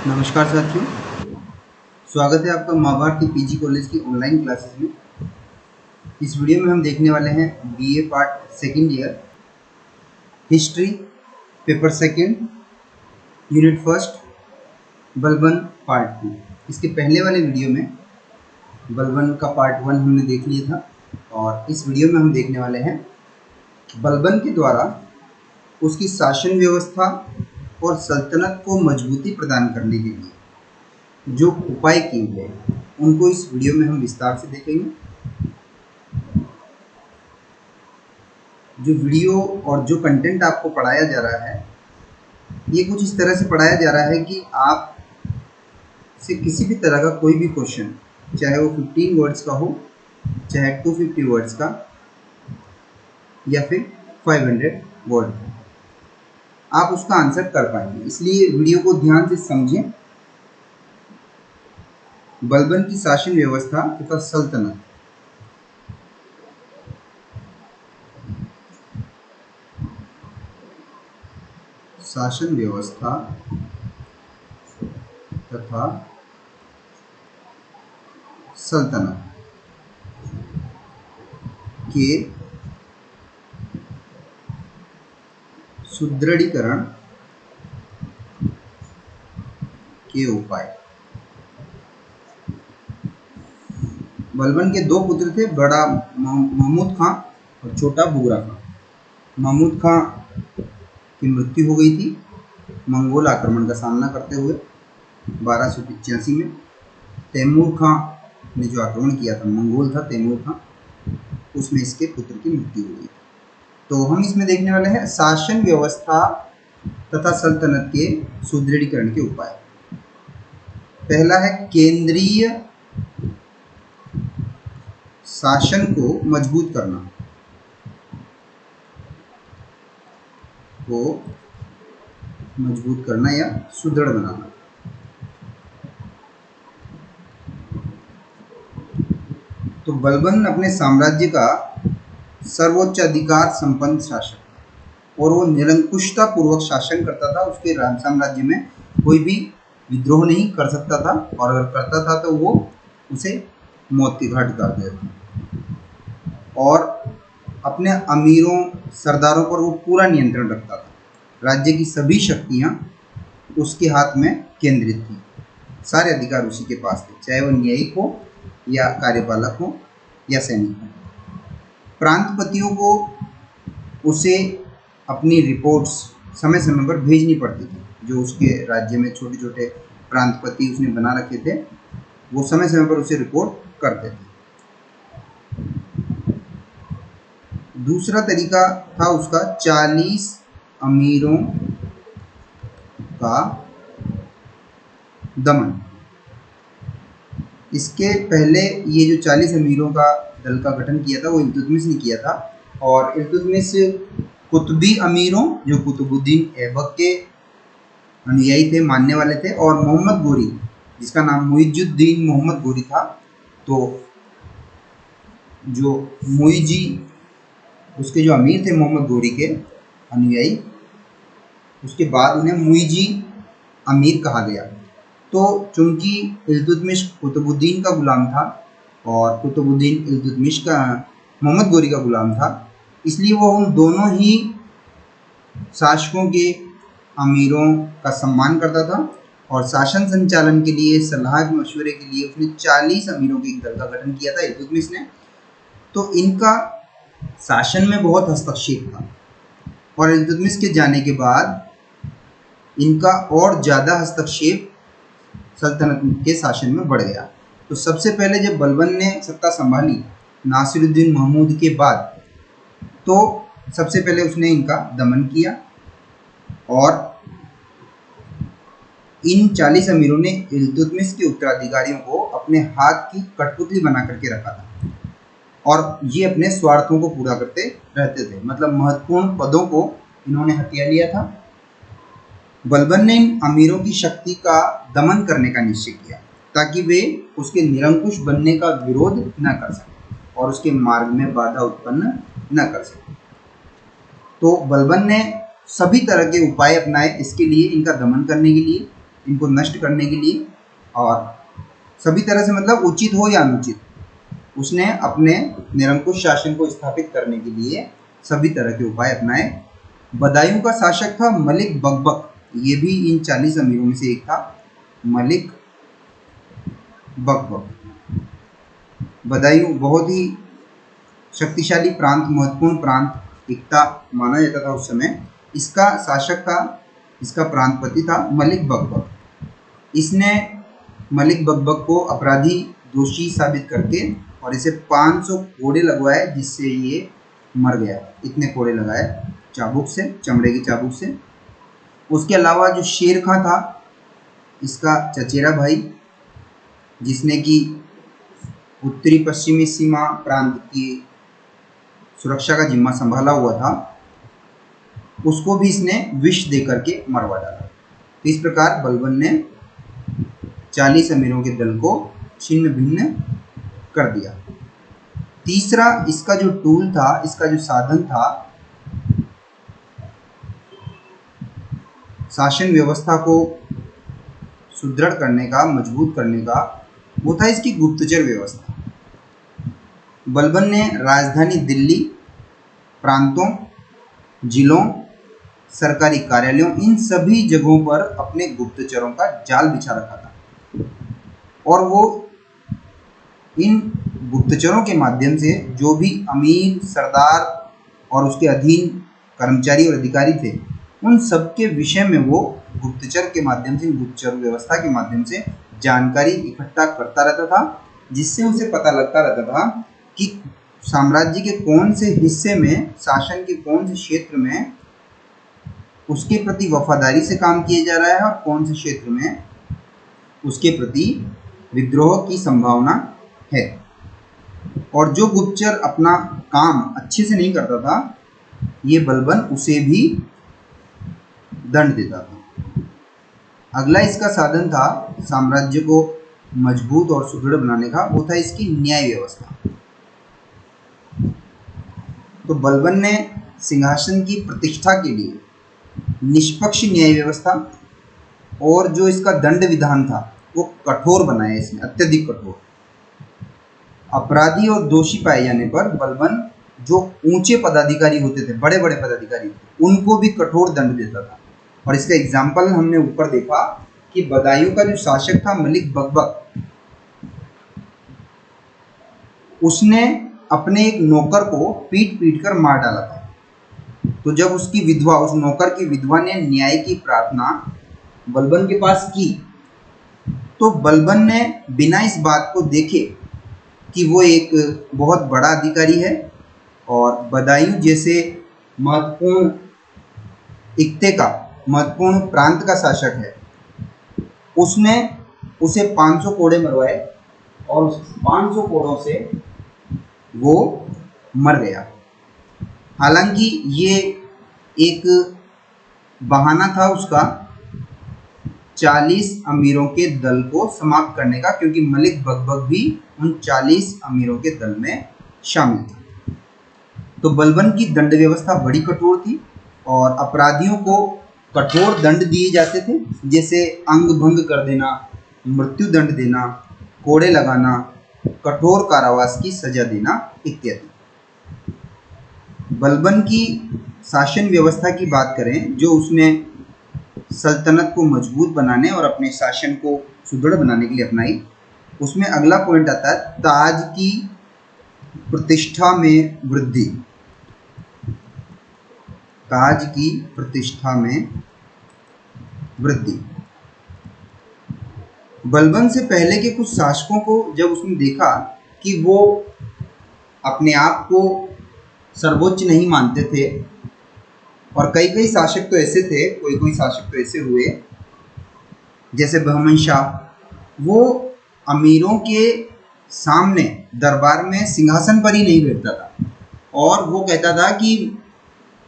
नमस्कार साथियों, स्वागत है आपका महाभारती पीजी कॉलेज की ऑनलाइन क्लासेस में। इस वीडियो में हम देखने वाले हैं BA part second year history paper second unit first Balban part 2। इसके पहले वाले वीडियो में बलबन का पार्ट 1 हमने देख लिया था और इस वीडियो में हम देखने वाले हैं बलबन के द्वारा उसकी शासन व्यवस्था और सल्तनत को मजबूती प्रदान करने के लिए जो उपाय किए गए उनको इस वीडियो में हम विस्तार से देखेंगे। जो वीडियो और जो कंटेंट आपको पढ़ाया जा रहा है ये कुछ इस तरह से पढ़ाया जा रहा है कि आप से किसी भी तरह का कोई भी क्वेश्चन, चाहे वो 15 वर्ड्स का हो, चाहे 250 वर्ड्स का या फिर 500 वर्ड का, आप उसका आंसर कर पाएंगे। इसलिए वीडियो को ध्यान से समझें। बलबन की शासन व्यवस्था तथा सल्तनत। शासन व्यवस्था तथा सल्तनत के सुदृढ़ीकरण के उपाय। बलबन के दो पुत्र थे, बड़ा महमूद खां और छोटा बुगरा खां। महमूद खां की मृत्यु हो गई थी मंगोल आक्रमण का सामना करते हुए 1285 में। तैमूर खां ने जो आक्रमण किया था, मंगोल था तैमूर खां, उसमें इसके पुत्र की मृत्यु हो गई। तो हम इसमें देखने वाले हैं शासन व्यवस्था तथा सल्तनत के सुदृढ़ीकरण के उपाय। पहला है केंद्रीय शासन को मजबूत करना, या सुदृढ़ बनाना। तो बलबन अपने साम्राज्य का सर्वोच्च अधिकार संपन्न शासक और वो निरंकुशता पूर्वक शासन करता था। उसके साम्राज्य में कोई भी विद्रोह नहीं कर सकता था और अगर करता था तो वो उसे मौत के घाट उतार देता था। और अपने अमीरों सरदारों पर वो पूरा नियंत्रण रखता था। राज्य की सभी शक्तियाँ उसके हाथ में केंद्रित थी, सारे अधिकार उसी के पास थे, चाहे वो न्यायिक हो या कार्यपालक हो या सैनिक हो। प्रांतपतियों को उसे अपनी रिपोर्ट्स समय समय पर भेजनी पड़ती थी। जो उसके राज्य में छोटे छोटे प्रांतपति उसने बना रखे थे, वो समय समय पर उसे रिपोर्ट करते थे। दूसरा तरीका था उसका 40 अमीरों का दमन। इसके पहले ये जो 40 अमीरों का दल का गठन किया था वो इल्तुतमिश ने किया था। और इल्तुतमिश कुतुबी अमीरों, जो कुतुबुद्दीन ऐबक के अनुयायी थे, मानने वाले थे, और मोहम्मद गोरी, जिसका नाम मुइजुद्दीन मोहम्मद गोरी था। तो जो मुइजी, उसके जो अमीर थे मोहम्मद गोरी के अनुयायी, उसके बाद उन्हें मुइजी अमीर कहा गया। तो चूंकि इल्तुतमिश कुतुबुद्दीन का गुलाम था और कुतुबुद्दीन इल्तुतमिश का मोहम्मद गोरी का गुलाम था, इसलिए वो उन दोनों ही शासकों के अमीरों का सम्मान करता था। और शासन संचालन के लिए, सलाह मशवरे के लिए उसने 40 अमीरों के एक दल का गठन किया था इल्तुतमिश ने। तो इनका शासन में बहुत हस्तक्षेप था और इल्तुतमिश के जाने के बाद इनका और ज़्यादा हस्तक्षेप सल्तनत के शासन में बढ़ गया। तो सबसे पहले जब बलबन ने सत्ता संभाली नासिरुद्दीन महमूद के बाद, तो सबसे पहले उसने इनका दमन किया और इन 40 अमीरों ने इल्तुतमिश के उत्तराधिकारियों को अपने हाथ की कठपुतली बना करके रखा था और ये अपने स्वार्थों को पूरा करते रहते थे। मतलब महत्वपूर्ण पदों को इन्होंने हथिया लिया था। बलबन ने इन अमीरों की शक्ति का दमन करने का निश्चय किया ताकि वे उसके निरंकुश बनने का विरोध न कर सकें और उसके मार्ग में बाधा उत्पन्न न कर सकें। तो बलबन ने सभी तरह के उपाय अपनाए इसके लिए, इनका दमन करने के लिए। इनको नष्ट करने के लिए, और सभी तरह से मतलब उचित हो या अनुचित, उसने अपने निरंकुश शासन को स्थापित करने के लिए सभी तरह के उपाय अपनाए। बदायूं का शासक था मलिक बकबक, ये भी इन 40 अमीरों में से एक था, मलिक बकबक। बदायूं बहुत ही शक्तिशाली प्रांत, महत्वपूर्ण प्रांत एकता माना जाता था उस समय। इसका शासक था, इसका प्रांतपति था मलिक बकबक। इसने मलिक बकबक को अपराधी दोषी साबित करके और इसे 500 कोड़े लगवाए, जिससे ये मर गया। इतने कोड़े लगाए चाबुक से, चमड़े की चाबुक से। उसके अलावा जो शेर खां था, इसका चचेरा भाई, जिसने कि उत्तरी पश्चिमी सीमा प्रांत की सुरक्षा का जिम्मा संभाला हुआ था, उसको भी इसने विष दे करके मरवा डाला। तो इस प्रकार बलबन ने 40 अमीरों के दल को छिन्न भिन्न कर दिया। तीसरा इसका जो टूल था, इसका जो साधन था शासन व्यवस्था को सुदृढ़ करने का, मजबूत करने का, वो था इसकी गुप्तचर व्यवस्था। बलबन ने राजधानी दिल्ली, प्रांतों, जिलों, सरकारी कार्यालयों, इन सभी जगहों पर अपने गुप्तचरों का जाल बिछा रखा था, और वो इन गुप्तचरों के माध्यम से जो भी अमीर, सरदार और उसके अधीन कर्मचारी और अधिकारी थे, उन सबके विषय में वो गुप्तचर के माध्यम से, गुप्तचर व्यवस्था के माध्यम से जानकारी इकट्ठा करता रहता था, जिससे उसे पता लगता रहता था कि साम्राज्य के कौन से हिस्से में, शासन के कौन से क्षेत्र में उसके प्रति वफादारी से काम किया जा रहा है और कौन से क्षेत्र में उसके प्रति विद्रोह की संभावना है। और जो गुप्तचर अपना काम अच्छे से नहीं करता था, ये बलबन उसे भी दंड देता था। अगला इसका साधन था साम्राज्य को मजबूत और सुदृढ़ बनाने का, वो था इसकी न्याय व्यवस्था। तो बलबन ने सिंहासन की प्रतिष्ठा के लिए निष्पक्ष न्याय व्यवस्था और जो इसका दंड विधान था वो कठोर बनाया इसने, अत्यधिक कठोर। अपराधी और दोषी पाए जाने पर बलबन जो ऊंचे पदाधिकारी होते थे, बड़े बड़े पदाधिकारी, उनको भी कठोर दंड देता था। और इसका एग्जाम्पल हमने ऊपर देखा कि बदायूं का जो शासक था मलिक बकबक, उसने अपने एक नौकर को पीट पीट कर मार डाला था। तो जब उसकी विधवा, उस नौकर की विधवा ने न्याय की प्रार्थना बलबन के पास की, तो बलबन ने बिना इस बात को देखे कि वो एक बहुत बड़ा अधिकारी है और बदायूं जैसे महत्वपूर्ण इक्ते का, महत्वपूर्ण प्रांत का शासक है, उसने उसे 500 कोड़े मरवाए और उस 500 कोड़ों से वो मर गया। हालांकि ये एक बहाना था उसका 40 अमीरों के दल को समाप्त करने का, क्योंकि मलिक बकबक भी उन 40 अमीरों के दल में शामिल था। तो बलबन की दंड व्यवस्था बड़ी कठोर थी और अपराधियों को कठोर दंड दिए जाते थे, जैसे अंग भंग कर देना, मृत्यु दंड देना, कोड़े लगाना, कठोर कारावास की सजा देना इत्यादि। बलबन की शासन व्यवस्था की बात करें, जो उसने सल्तनत को मजबूत बनाने और अपने शासन को सुदृढ़ बनाने के लिए अपनाई, उसमें अगला पॉइंट आता है ताज की प्रतिष्ठा में वृद्धि। ताज की प्रतिष्ठा में वृद्धि। बलबन से पहले के कुछ शासकों को जब उसने देखा कि वो अपने आप को सर्वोच्च नहीं मानते थे, और कई कई शासक तो ऐसे थे, कोई कोई शासक तो ऐसे हुए जैसे बहमन शाह, वो अमीरों के सामने दरबार में सिंहासन पर ही नहीं बैठता था और वो कहता था कि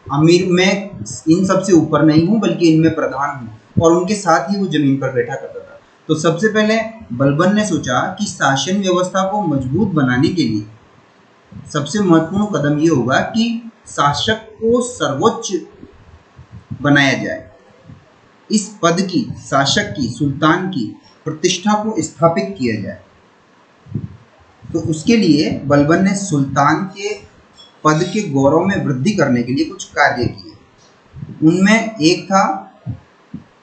अमीर मैं इन सबसे ऊपर नहीं हूँ बल्कि इनमें प्रधान हूँ, और उनके साथ ही वो जमीन पर बैठा करता था। तो सबसे पहले बलबन ने सोचा कि शासन व्यवस्था को मजबूत बनाने के लिए सबसे महत्वपूर्ण कदम ये होगा कि शासक को सर्वोच्च बनाया जाए। इस पद की, शासक की, सुल्तान की प्रतिष्ठा को स्थापित किया जाए। तो उसके लिए बलबन ने सुल्तान के पद के गौरव में वृद्धि करने के लिए कुछ कार्य किए। उनमें एक था,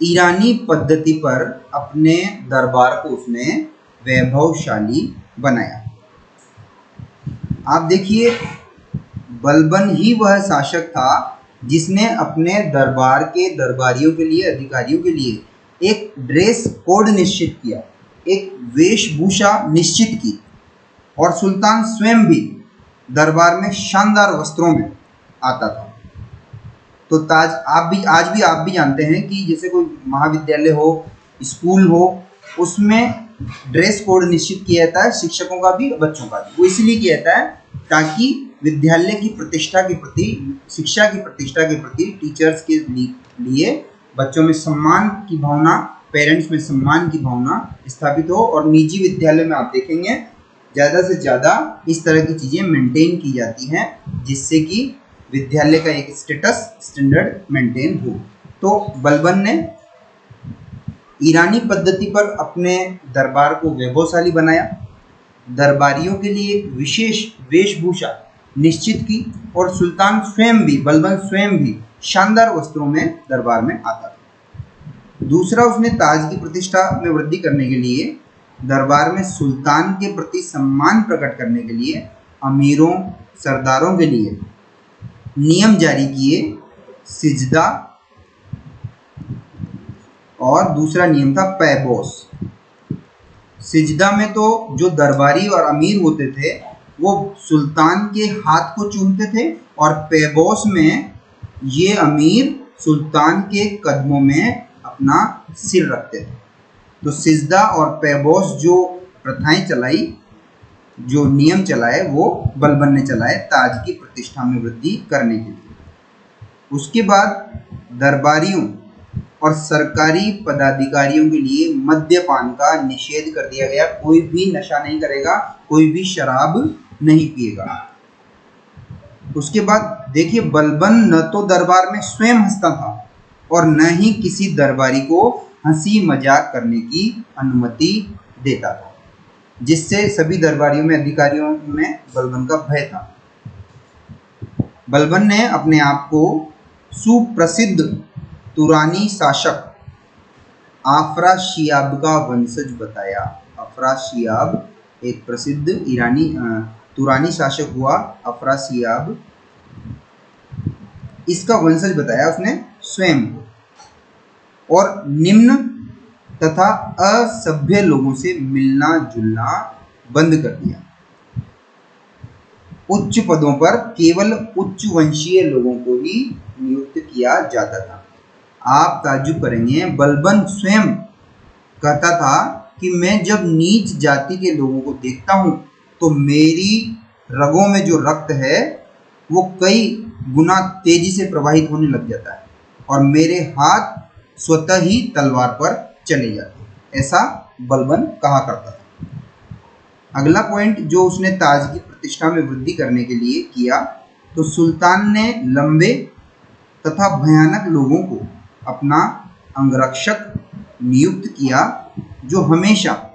ईरानी पद्धति पर अपने दरबार को उसने वैभवशाली बनाया। आप देखिए, बलबन ही वह शासक था जिसने अपने दरबार के दरबारियों के लिए, अधिकारियों के लिए एक ड्रेस कोड निश्चित किया, एक वेशभूषा निश्चित की, और सुल्तान स्वयं भी दरबार में शानदार वस्त्रों में आता था। तो आज भी आप भी जानते हैं कि जैसे कोई महाविद्यालय हो, स्कूल हो, उसमें ड्रेस कोड निश्चित किया जाता है, शिक्षकों का भी, बच्चों का भी। वो इसलिए किया जाता है ताकि विद्यालय की प्रतिष्ठा के प्रति, शिक्षा की प्रतिष्ठा के प्रति टीचर्स के लिए बच्चों में सम्मान की भावना, पेरेंट्स में सम्मान की भावना स्थापित हो। और निजी विद्यालय में आप देखेंगे ज़्यादा से ज़्यादा इस तरह की चीज़ें मेंटेन की जाती हैं, जिससे कि विद्यालय का एक स्टैंडर्ड मेंटेन हो। तो बलबन ने ईरानी पद्धति पर अपने दरबार को वैभवशाली बनाया, दरबारियों के लिए एक विशेष वेशभूषा निश्चित की, और सुल्तान स्वयं भी, बलबन स्वयं भी शानदार वस्त्रों में दरबार में आता था। दूसरा, उसने ताज की प्रतिष्ठा में वृद्धि करने के लिए, दरबार में सुल्तान के प्रति सम्मान प्रकट करने के लिए अमीरों, सरदारों के लिए नियम जारी किए, सिजदा, और दूसरा नियम था पैबोस। सिजदा में तो जो दरबारी और अमीर होते थे वो सुल्तान के हाथ को चूमते थे, और पैबोस में ये अमीर सुल्तान के कदमों में अपना सिर रखते थे। तो सिजदा और पैबोस जो प्रथाएं चलाई, जो नियम चलाए, वो बलबन ने चलाए ताज की प्रतिष्ठा में वृद्धि करने के लिए। उसके बाद दरबारियों और सरकारी पदाधिकारियों के लिए मद्यपान का निषेध कर दिया गया। कोई भी नशा नहीं करेगा, कोई भी शराब नहीं पिएगा। उसके बाद देखिए, बलबन न तो दरबार में स्वयं हंसता था और न ही किसी दरबारी को हंसी मजाक करने की अनुमति देता था, जिससे सभी दरबारियों में, अधिकारियों में बलबन का भय था। बलबन ने अपने आप को सुप्रसिद्ध तुरानी शासक अफराशियाब का वंशज बताया। अफराशियाब एक प्रसिद्ध ईरानी तुरानी शासक हुआ, अफराशियाब, इसका वंशज बताया उसने स्वयं को, और निम्न तथा असभ्य लोगों से मिलना जुलना बंद कर दिया। उच्च पदों पर केवल उच्च वंशीय लोगों को ही नियुक्त किया जाता था। आप ताज्जुब करेंगे, बलबन स्वयं कहता था कि मैं जब नीच जाति के लोगों को देखता हूँ तो मेरी रगों में जो रक्त है वो कई गुना तेजी से प्रवाहित होने लग जाता है, और मेरे हाथ स्वतः ही तलवार पर चले जाते हैं। ऐसा बलबन कहा करता था। अगला पॉइंट जो उसने ताज की प्रतिष्ठा में वृद्धि करने के लिए किया, तो सुल्तान ने लंबे तथा भयानक लोगों को अपना अंगरक्षक नियुक्त किया, जो हमेशा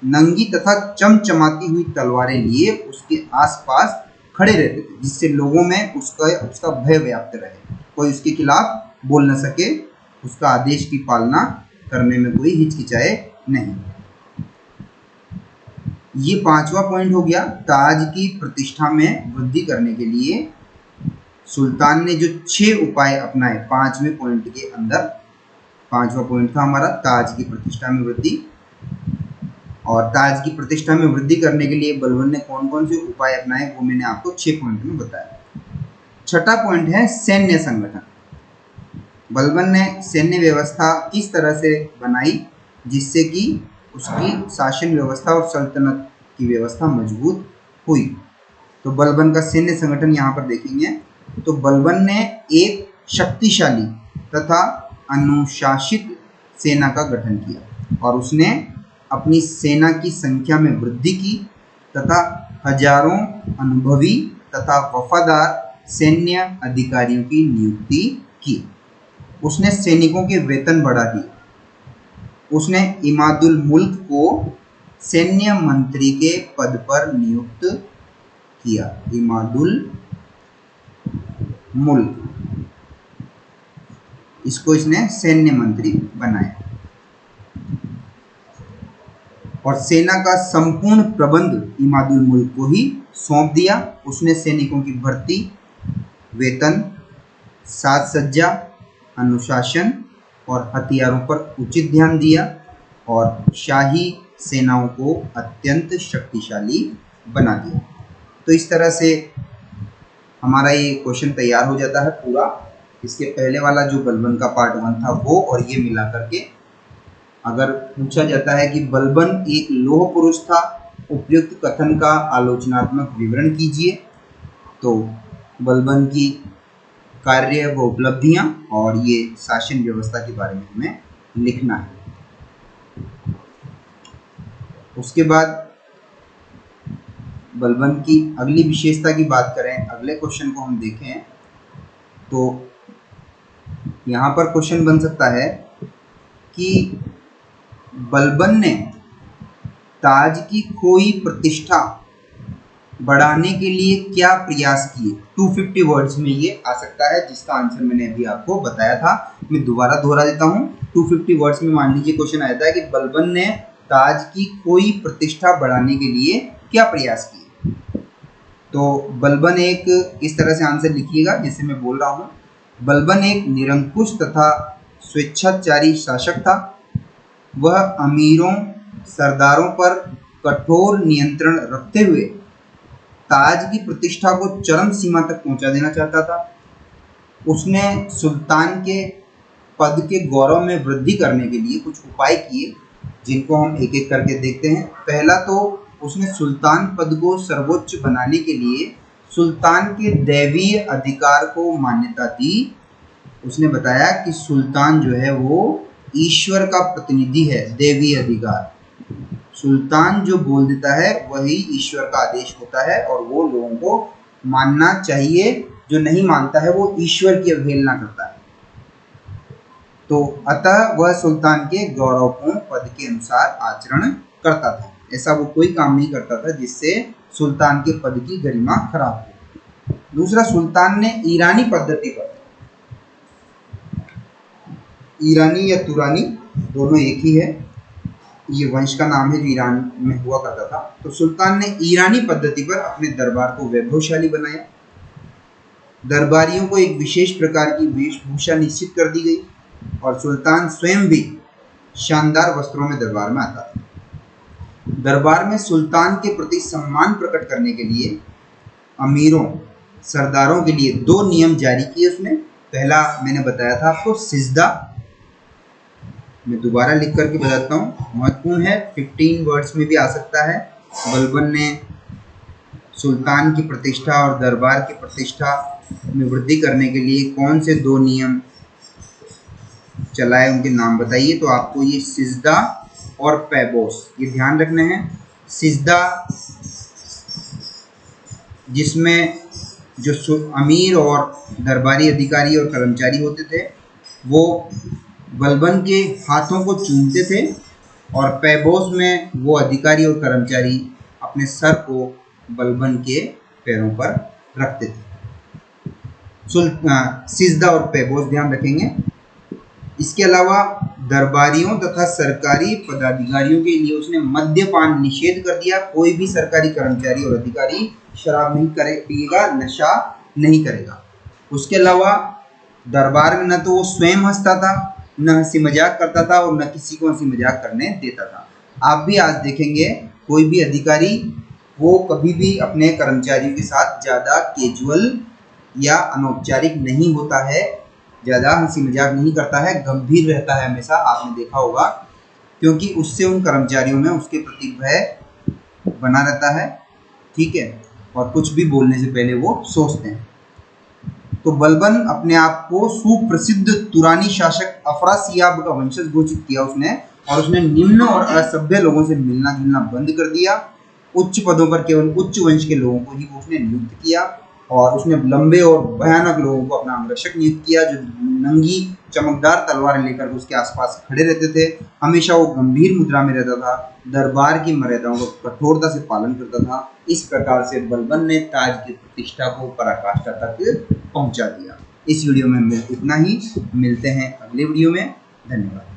नंगी तथा चमचमाती हुई तलवारें लिए उसके आसपास खड़े रहते थे, जिससे लोगों में उसका भय व्याप्त रहे, कोई उसके खिलाफ बोल न सके, उसका आदेश की पालना करने में कोई हिचकिचाए नहीं। ये पांचवा पॉइंट हो गया। ताज की प्रतिष्ठा में वृद्धि करने के लिए सुल्तान ने जो 6 उपाय अपनाए 5वें पॉइंट के अंदर। 5वां पॉइंट था हमारा ताज की प्रतिष्ठा में वृद्धि, और ताज की प्रतिष्ठा में वृद्धि करने के लिए बलबन ने कौन कौन से उपाय अपनाए वो मैंने आपको 6 पॉइंट में बताया। छठा पॉइंट है सैन्य संगठन। बलबन ने सैन्य व्यवस्था किस तरह से बनाई जिससे कि उसकी शासन व्यवस्था और सल्तनत की व्यवस्था मजबूत हुई। तो बलबन का सैन्य संगठन यहाँ पर देखेंगे तो बलबन ने एक शक्तिशाली तथा अनुशासित सेना का गठन किया, और उसने अपनी सेना की संख्या में वृद्धि की तथा हजारों अनुभवी तथा वफादार सैन्य अधिकारियों की नियुक्ति की। उसने सैनिकों के वेतन बढ़ा दिए। उसने इमादुल मुल्क को सैन्य मंत्री के पद पर नियुक्त किया। इमादुल मुल्क, इसको इसने सैन्य मंत्री बनाया और सेना का संपूर्ण प्रबंध इमादुल मुल्क को ही सौंप दिया। उसने सैनिकों की भर्ती, वेतन, साज सज्जा, अनुशासन और हथियारों पर उचित ध्यान दिया और शाही सेनाओं को अत्यंत शक्तिशाली बना दिया। तो इस तरह से हमारा ये क्वेश्चन तैयार हो जाता है पूरा। इसके पहले वाला जो बलबन का पार्ट 1 था वो और ये मिला करके अगर पूछा जाता है कि बलबन एक लौह पुरुष था, उपयुक्त कथन का आलोचनात्मक विवरण कीजिए, तो बलबन की कार्य व उपलब्धियां और ये शासन व्यवस्था के बारे में हमें लिखना है। उसके बाद बलबन की अगली विशेषता की बात करें, अगले क्वेश्चन को हम देखें तो यहाँ पर क्वेश्चन बन सकता है कि बलबन ने ताज की खोई प्रतिष्ठा बढ़ाने के लिए क्या प्रयास किए। 250 वर्ड्स में ये आ सकता है, जिसका आंसर मैंने अभी आपको बताया था। मैं दोबारा दोहरा देता हूँ। 250 वर्ड्स में मान लीजिए क्वेश्चन आया था कि बलबन ने ताज की खोई प्रतिष्ठा बढ़ाने के लिए क्या प्रयास किए। तो बलबन एक, इस तरह से आंसर लिखिएगा जैसे मैं बोल रहा हूँ। बलबन एक निरंकुश तथा स्वेच्छाचारी शासक था। वह अमीरों सरदारों पर कठोर नियंत्रण रखते हुए ताज की प्रतिष्ठा को चरम सीमा तक पहुंचा देना चाहता था। उसने सुल्तान के पद के गौरव में वृद्धि करने के लिए कुछ उपाय किए, जिनको हम एक एक करके देखते हैं। पहला तो उसने सुल्तान पद को सर्वोच्च बनाने के लिए सुल्तान के दैवीय अधिकार को मान्यता दी। उसने बताया कि सुल्तान जो है वो ईश्वर का प्रतिनिधि है। दैवीय अधिकार, सुल्तान जो बोल देता है वही ईश्वर का आदेश होता है और वो लोगों को मानना चाहिए। जो नहीं मानता है वो ईश्वर की अवहेलना करता है। तो अतः वह सुल्तान के गौरवपूर्ण पद के अनुसार आचरण करता था। ऐसा वो कोई काम नहीं करता था जिससे सुल्तान के पद की गरिमा खराब हो। दूसरा, सुल्तान ने ईरानी पद्धति पर, ईरानी या तुरानी दोनों एक ही है, ये वंश का नाम है जो ईरान में हुआ करता था। तो सुल्तान ने ईरानी पद्धति पर अपने दरबार को वैभवशाली बनाया। दरबारियों को एक विशेष प्रकार की वेशभूषा निश्चित कर दी गई और सुल्तान स्वयं भी शानदार वस्त्रों में दरबार में आता था। दरबार में सुल्तान के प्रति सम्मान प्रकट करने के लिए अमीरों सरदारों के लिए 2 नियम जारी किए उसने। पहला मैंने बताया था आपको, सिजदा। मैं दोबारा लिख करके बताता हूँ, महत्वपूर्ण है, 15 वर्ड्स में भी आ सकता है। बलबन ने सुल्तान की प्रतिष्ठा और दरबार की प्रतिष्ठा में वृद्धि करने के लिए कौन से 2 नियम चलाए, उनके नाम बताइए। तो आपको ये सिजदा और पैबोस ये ध्यान रखना है। सिजदा जिसमें जो अमीर और दरबारी अधिकारी और कर्मचारी होते थे वो बलबन के हाथों को चूमते थे, और पैबोस में वो अधिकारी और कर्मचारी अपने सर को बलबन के पैरों पर रखते थे। सिजदा और पैबोस ध्यान रखेंगे। इसके अलावा दरबारियों तथा सरकारी पदाधिकारियों के लिए उसने मद्यपान निषेध कर दिया। कोई भी सरकारी कर्मचारी और अधिकारी शराब नहीं पिएगा, नशा नहीं करेगा। उसके अलावा दरबार में न तो वो स्वयं हंसता था, न हंसी मजाक करता था और न किसी को हंसी मजाक करने देता था। आप भी आज देखेंगे कोई भी अधिकारी वो कभी भी अपने कर्मचारियों के साथ ज़्यादा कैजुअल या अनौपचारिक नहीं होता है, ज़्यादा हंसी मजाक नहीं करता है, गंभीर रहता है हमेशा, आपने देखा होगा, क्योंकि उससे उन कर्मचारियों में उसके प्रति भय बना रहता है। ठीक है, और कुछ भी बोलने से पहले वो सोचते हैं। तो बलबन अपने आप को सुप्रसिद्ध तुरानी शासक अफरासियाब का वंशज घोषित किया उसने, और उसने निम्न और असभ्य लोगों से मिलना जुलना बंद कर दिया। उच्च पदों पर केवल उच्च वंश के लोगों को ही उसने नियुक्त किया, और उसने लंबे और भयानक लोगों को अपना अंगरक्षक नियुक्त किया, जो नंगी चमकदार तलवारें लेकर उसके आसपास खड़े रहते थे। हमेशा वो गंभीर मुद्रा में रहता था, दरबार की मर्यादाओं का कठोरता से पालन करता था। इस प्रकार से बलबन ने ताज की प्रतिष्ठा को पराकाष्ठा तक पहुंचा दिया। इस वीडियो में इतना ही, मिलते हैं अगले वीडियो में। धन्यवाद।